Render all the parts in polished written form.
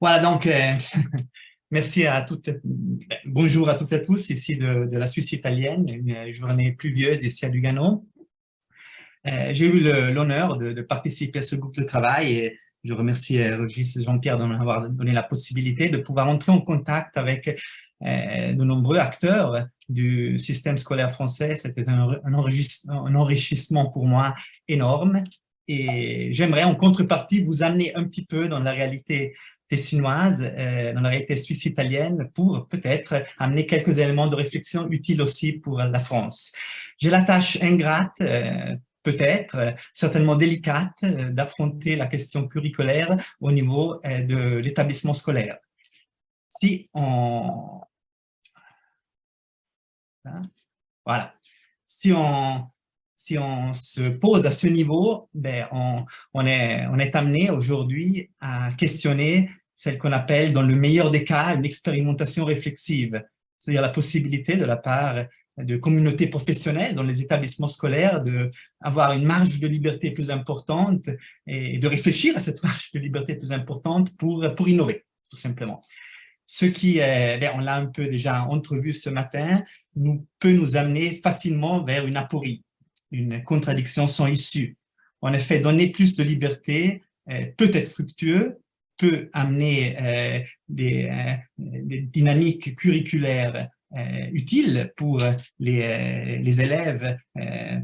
Voilà, donc, merci à toutes, bonjour à toutes et à tous ici de la Suisse italienne, une journée pluvieuse ici à Lugano. J'ai eu l'honneur de participer à ce groupe de travail et je remercie Régis et Jean-Pierre de m'avoir donné la possibilité de pouvoir entrer en contact avec de nombreux acteurs du système scolaire français. C'était un enrichissement pour moi énorme et j'aimerais en contrepartie vous amener un petit peu dans la réalité tessinoise, dans la réalité suisse-italienne pour peut-être amener quelques éléments de réflexion utiles aussi pour la France. J'ai la tâche ingrate peut-être, certainement délicate, d'affronter la question curriculaire au niveau de l'établissement scolaire. Si on... Hein, voilà. Si on se pose à ce niveau, ben on est amené aujourd'hui à questionner celle qu'on appelle, dans le meilleur des cas, une expérimentation réflexive, c'est-à-dire la possibilité de la part de communautés professionnelles dans les établissements scolaires d'avoir une marge de liberté plus importante et de réfléchir à cette marge de liberté plus importante pour innover, tout simplement. Ce qui, on l'a un peu déjà entrevu ce matin, peut nous amener facilement vers une aporie, une contradiction sans issue. En effet, donner plus de liberté peut être fructueux, peut amener des dynamiques curriculaires utiles pour les élèves,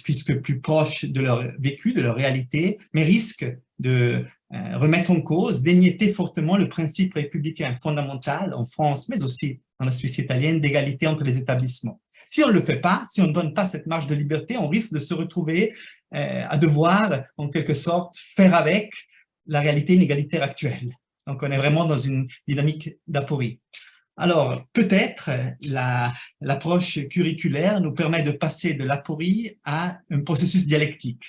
puisque plus proches de leur vécu, de leur réalité, mais risque de remettre en cause, d'émietter fortement le principe républicain fondamental en France, mais aussi dans la Suisse italienne, d'égalité entre les établissements. Si on ne le fait pas, si on ne donne pas cette marge de liberté, on risque de se retrouver à devoir, en quelque sorte, faire avec la réalité inégalitaire actuelle. Donc, on est vraiment dans une dynamique d'aporie. Alors, peut-être l'approche curriculaire nous permet de passer de l'aporie à un processus dialectique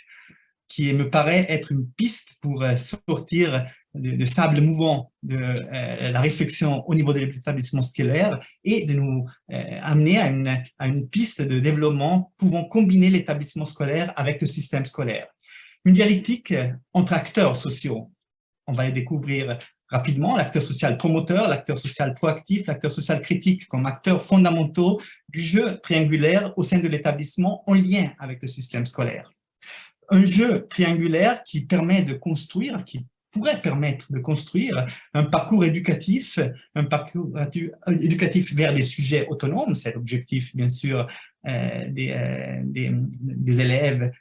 qui me paraît être une piste pour sortir de sable mouvant de la réflexion au niveau de l'établissement scolaire et de nous amener à une piste de développement pouvant combiner l'établissement scolaire avec le système scolaire. Une dialectique entre acteurs sociaux. On va les découvrir rapidement, l'acteur social promoteur, l'acteur social proactif, l'acteur social critique comme acteurs fondamentaux du jeu triangulaire au sein de l'établissement en lien avec le système scolaire. Un jeu triangulaire qui permet de construire, qui pourrait permettre de construire un parcours éducatif vers des sujets autonomes. C'est l'objectif, bien sûr, des élèves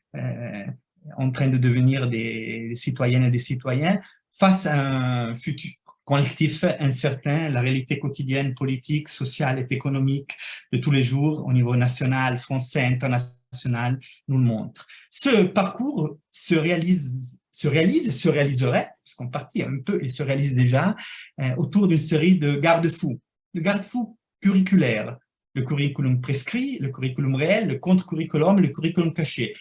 en train de devenir des citoyennes et des citoyens face à un futur collectif incertain, la réalité quotidienne, politique, sociale et économique de tous les jours au niveau national, français, international nous le montre. Ce parcours se réalise et se réaliserait, puisqu'en partie un peu, il se réalise déjà, autour d'une série de garde-fous curriculaires, le curriculum prescrit, le curriculum réel, le contre-curriculum, le curriculum caché.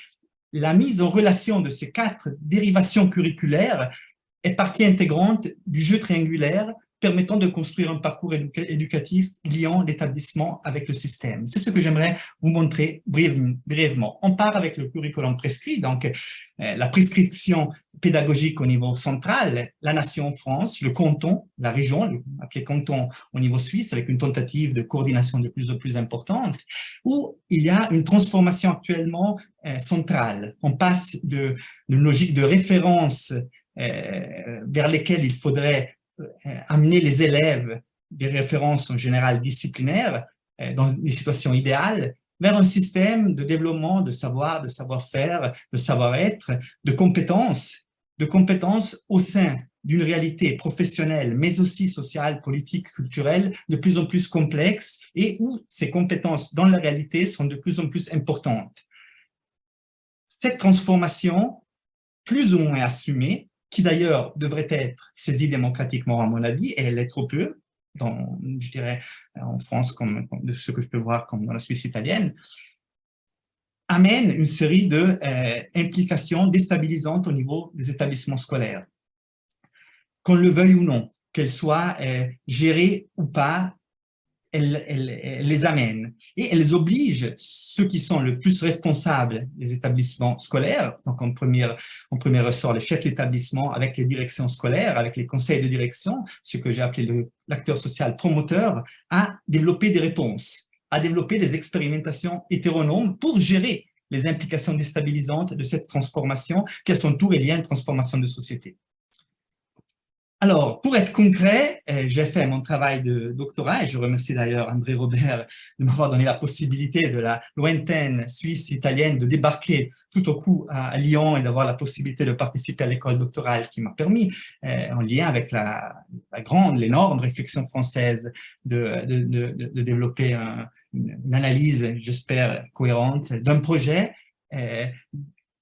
La mise en relation de ces 4 dérivations curriculaires est partie intégrante du jeu triangulaire permettant de construire un parcours éducatif liant l'établissement avec le système. C'est ce que j'aimerais vous montrer brièvement. On part avec le curriculum prescrit, donc la prescription pédagogique au niveau central, la nation France, le canton, la région, appelé canton au niveau suisse, avec une tentative de coordination de plus en plus importante, où il y a une transformation actuellement centrale. On passe d'une logique de référence vers lesquelles il faudrait amener les élèves des références en général disciplinaires dans des situations idéales vers un système de développement de savoir, de savoir-faire, de savoir-être, de compétences au sein d'une réalité professionnelle, mais aussi sociale, politique, culturelle, de plus en plus complexe et où ces compétences dans la réalité sont de plus en plus importantes. Cette transformation, plus ou moins assumée, qui d'ailleurs devrait être saisie démocratiquement à mon avis, et elle l'est trop peu, je dirais en France, comme de ce que je peux voir comme dans la Suisse italienne, amène une série d'implications déstabilisantes au niveau des établissements scolaires. Qu'on le veuille ou non, qu'elles soient gérées ou pas elle les amène et elles obligent ceux qui sont le plus responsables des établissements scolaires, donc en premier ressort les chefs d'établissement avec les directions scolaires, avec les conseils de direction, ce que j'ai appelé l'acteur social promoteur, à développer des réponses, à développer des expérimentations hétéronomes pour gérer les implications déstabilisantes de cette transformation qui à son tour est liée à une transformation de société. Alors, pour être concret, j'ai fait mon travail de doctorat et je remercie d'ailleurs André Robert de m'avoir donné la possibilité de la lointaine Suisse italienne de débarquer tout au coup à Lyon et d'avoir la possibilité de participer à l'école doctorale qui m'a permis, en lien avec l'énorme réflexion française, de développer une analyse, j'espère, cohérente d'un projet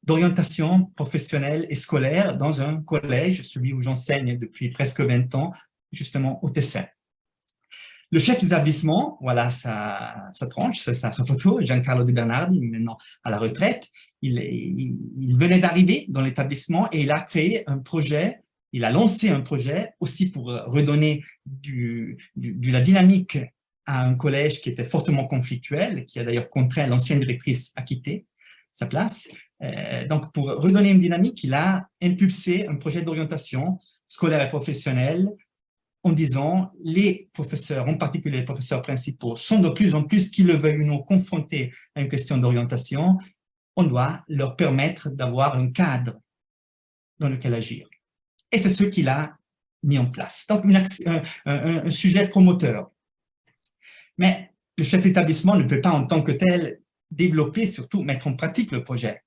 d'orientation professionnelle et scolaire dans un collège, celui où j'enseigne depuis presque 20 ans, justement au Tessin. Le chef d'établissement, voilà sa tranche, sa photo, Giancarlo De Bernardi, maintenant à la retraite, il venait d'arriver dans l'établissement et il a créé un projet, il a lancé un projet aussi pour redonner de la dynamique à un collège qui était fortement conflictuel, qui a d'ailleurs contraint l'ancienne directrice à quitter sa place. Donc, pour redonner une dynamique, il a impulsé un projet d'orientation scolaire et professionnelle en disant les professeurs, en particulier les professeurs principaux, sont de plus en plus, qu'ils le veuillent ou non, confrontés à une question d'orientation. On doit leur permettre d'avoir un cadre dans lequel agir. Et c'est ce qu'il a mis en place. Donc, un sujet promoteur. Mais le chef d'établissement ne peut pas en tant que tel développer, surtout mettre en pratique le projet.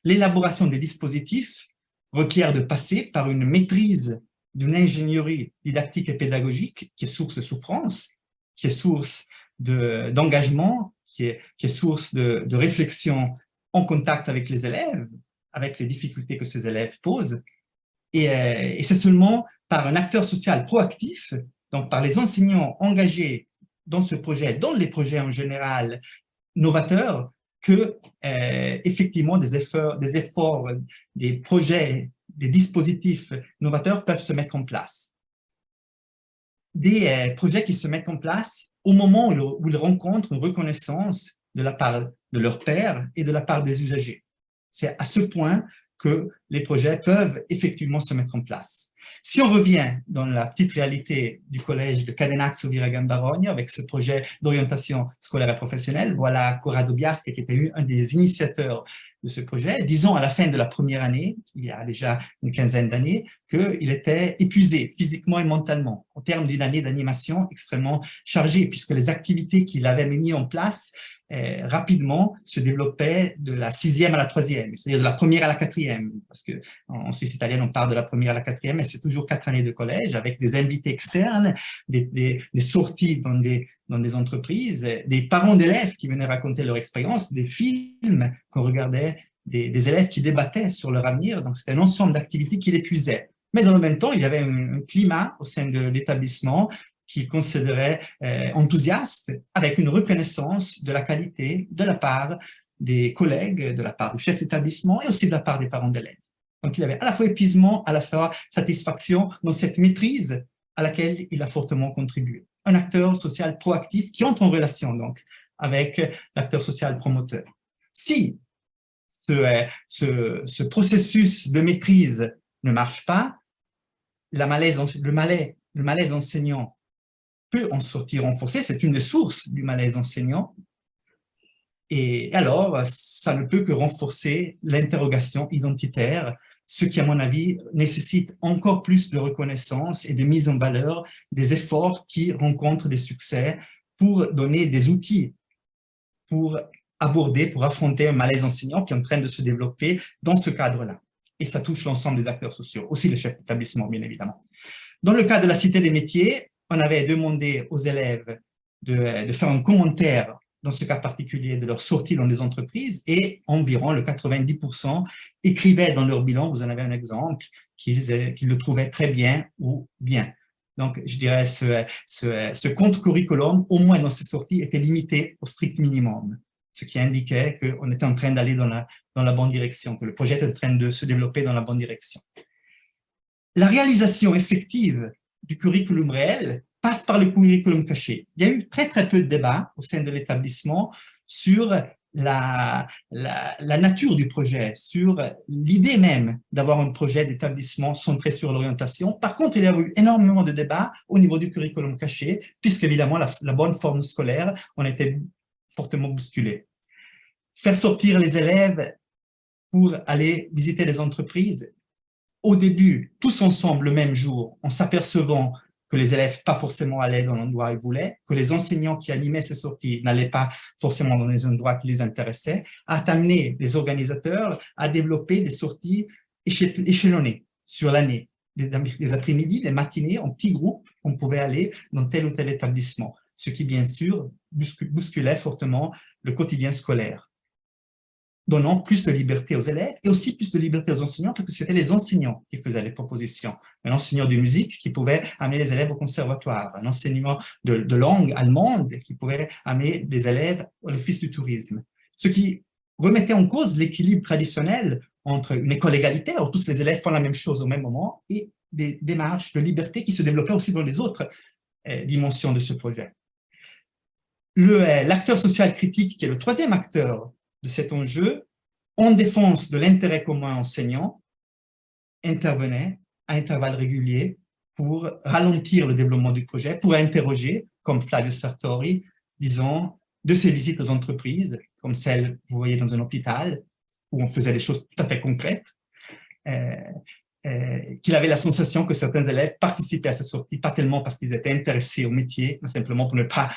L'élaboration des dispositifs requiert de passer par une maîtrise d'une ingénierie didactique et pédagogique qui est source de souffrance, qui est source d'engagement, qui est source de réflexion en contact avec les élèves, avec les difficultés que ces élèves posent. Et c'est seulement par un acteur social proactif, donc par les enseignants engagés dans ce projet, dans les projets en général novateurs, que effectivement des efforts, des projets, des dispositifs novateurs peuvent se mettre en place. Des projets qui se mettent en place au moment où ils rencontrent une reconnaissance de la part de leurs pairs et de la part des usagers. C'est à ce point que les projets peuvent effectivement se mettre en place. Si on revient dans la petite réalité du collège de Cadenazzo Viragambarogno avec ce projet d'orientation scolaire et professionnelle, voilà Corrado Biaschi qui était un des initiateurs de ce projet, disons à la fin de la première année, il y a déjà une quinzaine d'années, qu'il était épuisé physiquement et mentalement, au terme d'une année d'animation extrêmement chargée, puisque les activités qu'il avait mis en place rapidement se développaient de la 6e à la 3e, c'est-à-dire de la 1re à la 4e, parce qu'en Suisse italienne, on part de la 1re à la 4e, mais c'est toujours 4 années de collège, avec des invités externes, des sorties dans des entreprises, des parents d'élèves qui venaient raconter leur expérience, des films qu'on regardait, des élèves qui débattaient sur leur avenir. Donc, c'était un ensemble d'activités qui l'épuisaient. Mais en même temps, il y avait un climat au sein de l'établissement qu'il considérait enthousiaste, avec une reconnaissance de la qualité de la part des collègues, de la part du chef d'établissement et aussi de la part des parents d'élèves. Donc, il avait à la fois épuisement, à la fois satisfaction dans cette maîtrise à laquelle il a fortement contribué. Un acteur social proactif qui entre en relation donc avec l'acteur social promoteur. Si ce processus de maîtrise ne marche pas, le malaise enseignant peut en sortir renforcé, c'est une des sources du malaise enseignant, et alors ça ne peut que renforcer l'interrogation identitaire, ce qui, à mon avis, nécessite encore plus de reconnaissance et de mise en valeur des efforts qui rencontrent des succès pour donner des outils pour aborder, pour affronter un malaise enseignant qui est en train de se développer dans ce cadre-là. Et ça touche l'ensemble des acteurs sociaux, aussi les chefs d'établissement, bien évidemment. Dans le cas de la Cité des métiers, on avait demandé aux élèves de faire un commentaire dans ce cas particulier de leur sortie dans des entreprises, et environ le 90% écrivaient dans leur bilan, vous en avez un exemple, qu'ils le trouvaient très bien ou bien. Donc, je dirais ce compte curriculum, au moins dans ces sorties, était limité au strict minimum, ce qui indiquait qu'on était en train d'aller dans la bonne direction, que le projet était en train de se développer dans la bonne direction. La réalisation effective du curriculum réel passe par le curriculum caché. Il y a eu très peu de débats au sein de l'établissement sur la nature du projet, sur l'idée même d'avoir un projet d'établissement centré sur l'orientation. Par contre, il y a eu énormément de débats au niveau du curriculum caché, puisque évidemment la bonne forme scolaire en était fortement bousculée. Faire sortir les élèves pour aller visiter les entreprises, au début, tous ensemble le même jour, en s'apercevant que les élèves pas forcément allaient dans l'endroit où ils voulaient, que les enseignants qui animaient ces sorties n'allaient pas forcément dans les endroits qui les intéressaient, a amené les organisateurs à développer des sorties échelonnées sur l'année, des après-midi, des matinées, en petits groupes, on pouvait aller dans tel ou tel établissement, ce qui bien sûr bousculait fortement le quotidien scolaire, donnant plus de liberté aux élèves et aussi plus de liberté aux enseignants, parce que c'était les enseignants qui faisaient les propositions. Un enseignant de musique qui pouvait amener les élèves au conservatoire, un enseignant de langue allemande qui pouvait amener des élèves à l'office du tourisme. Ce qui remettait en cause l'équilibre traditionnel entre une école égalitaire, où tous les élèves font la même chose au même moment, et des démarches de liberté qui se développaient aussi dans les autres dimensions de ce projet. L'acteur social critique, qui est le troisième acteur de cet enjeu, en défense de l'intérêt commun enseignant, intervenait à intervalles réguliers pour ralentir le développement du projet, pour interroger, comme Flavio Sartori, disons, de ses visites aux entreprises, comme celle que vous voyez dans un hôpital, où on faisait des choses tout à fait concrètes, qu'il avait la sensation que certains élèves participaient à ces sorties, pas tellement parce qu'ils étaient intéressés au métier, mais simplement pour ne pas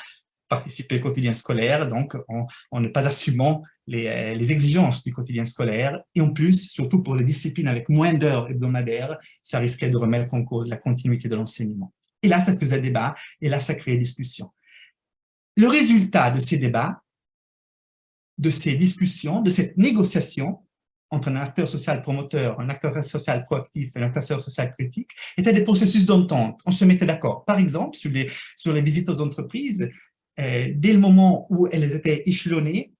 participer au quotidien scolaire, donc en ne pas assumant les exigences du quotidien scolaire, et en plus, surtout pour les disciplines avec moins d'heures hebdomadaires, ça risquait de remettre en cause la continuité de l'enseignement. Et là, ça faisait débat, et là, ça créait discussion. Le résultat de ces débats, de ces discussions, de cette négociation entre un acteur social promoteur, un acteur social proactif et un acteur social critique, était des processus d'entente. On se mettait d'accord. Par exemple, sur les visites aux entreprises, dès le moment où elles étaient échelonnées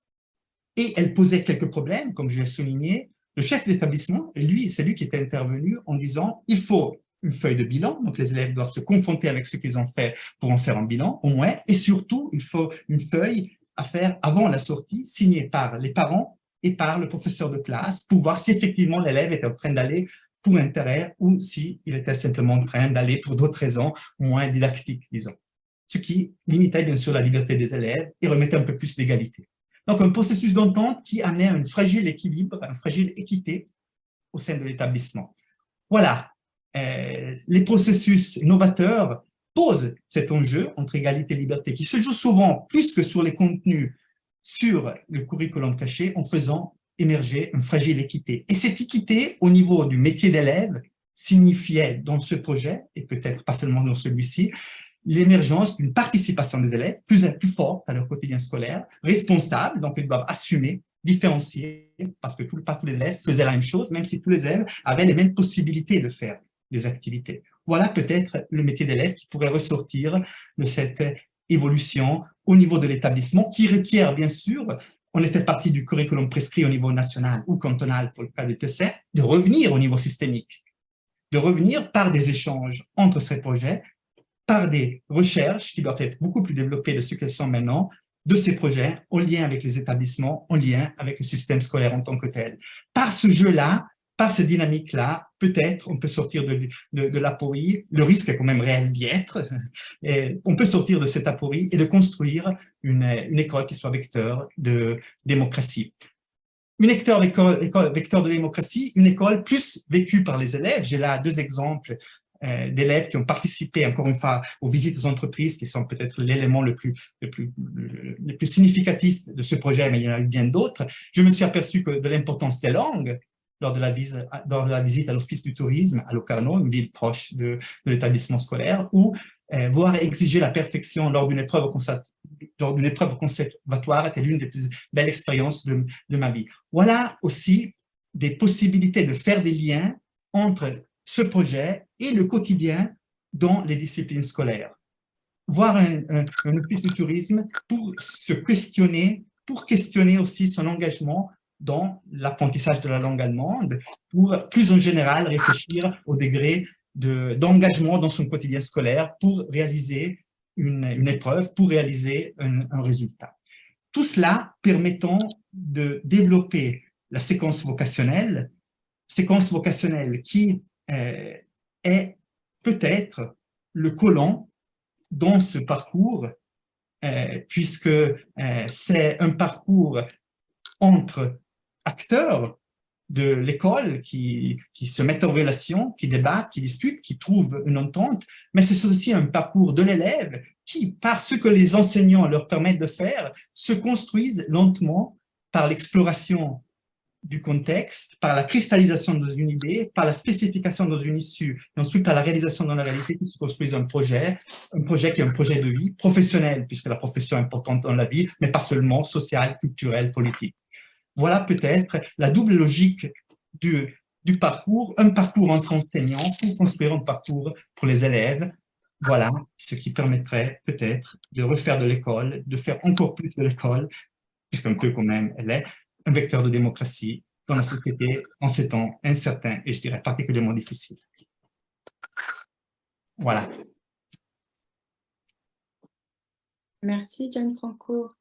et elles posaient quelques problèmes, comme je l'ai souligné, le chef d'établissement, c'est lui qui était intervenu en disant « il faut une feuille de bilan, donc les élèves doivent se confronter avec ce qu'ils ont fait pour en faire un bilan, au moins, et surtout, il faut une feuille à faire avant la sortie, signée par les parents et par le professeur de classe, pour voir si effectivement l'élève était en train d'aller pour intérêt ou s'il était simplement en train d'aller pour d'autres raisons moins didactiques, disons. Ce qui limitait bien sûr la liberté des élèves et remettait un peu plus d'égalité. Donc un processus d'entente qui amenait à un fragile équilibre, une fragile équité au sein de l'établissement. Voilà, les processus novateurs posent cet enjeu entre égalité et liberté qui se joue souvent plus que sur les contenus sur le curriculum caché en faisant émerger une fragile équité. Et cette équité au niveau du métier d'élève signifiait dans ce projet, et peut-être pas seulement dans celui-ci, l'émergence d'une participation des élèves plus forte à leur quotidien scolaire, responsable, donc ils doivent assumer, différencier, parce que pas tous les élèves faisaient la même chose, même si tous les élèves avaient les mêmes possibilités de faire des activités. Voilà peut-être le métier d'élève qui pourrait ressortir de cette évolution au niveau de l'établissement, qui requiert bien sûr, on était parti du curriculum prescrit au niveau national ou cantonal pour le cas du TCR, de revenir au niveau systémique, de revenir par des échanges entre ces projets, par des recherches qui doivent être beaucoup plus développées de ce qu'elles sont maintenant, de ces projets en lien avec les établissements, en lien avec le système scolaire en tant que tel. Par ce jeu-là, par cette dynamique-là, peut-être on peut sortir de l'aporie, le risque est quand même réel d'y être, et on peut sortir de cette aporie et de construire une école qui soit vecteur de démocratie. Une école vecteur de démocratie, une école plus vécue par les élèves. J'ai là deux exemples d'élèves qui ont participé, encore une fois, aux visites aux entreprises, qui sont peut-être l'élément le plus significatif de ce projet, mais il y en a eu bien d'autres. Je me suis aperçu que de l'importance des langues lors de la visite à l'Office du tourisme à Locarno, une ville proche de l'établissement scolaire, où voir exiger la perfection lors d'une épreuve conservatoire était l'une des plus belles expériences de ma vie. Voilà aussi des possibilités de faire des liens entre ce projet et le quotidien dans les disciplines scolaires. Voir un office du tourisme pour se questionner, pour questionner aussi son engagement dans l'apprentissage de la langue allemande, pour plus en général réfléchir au degré d'engagement dans son quotidien scolaire pour réaliser une épreuve, pour réaliser un résultat. Tout cela permettant de développer la séquence vocationnelle qui est peut-être le collant dans ce parcours, puisque c'est un parcours entre acteurs de l'école qui se mettent en relation, qui débattent, qui discutent, qui trouvent une entente, mais c'est aussi un parcours de l'élève qui, par ce que les enseignants leur permettent de faire, se construisent lentement par l'exploration du contexte, par la cristallisation dans une idée, par la spécification dans une issue, et ensuite par la réalisation dans la réalité, qui se construisent un projet qui est un projet de vie, professionnel, puisque la profession est importante dans la vie, mais pas seulement, social, culturel, politique. Voilà peut-être la double logique du parcours, un parcours entre enseignants pour construire un parcours pour les élèves. Voilà ce qui permettrait peut-être de refaire de l'école, de faire encore plus de l'école, puisqu'un peu quand même elle est, un vecteur de démocratie dans la société en ces temps incertains et je dirais particulièrement difficiles. Voilà. Merci Gianfranco.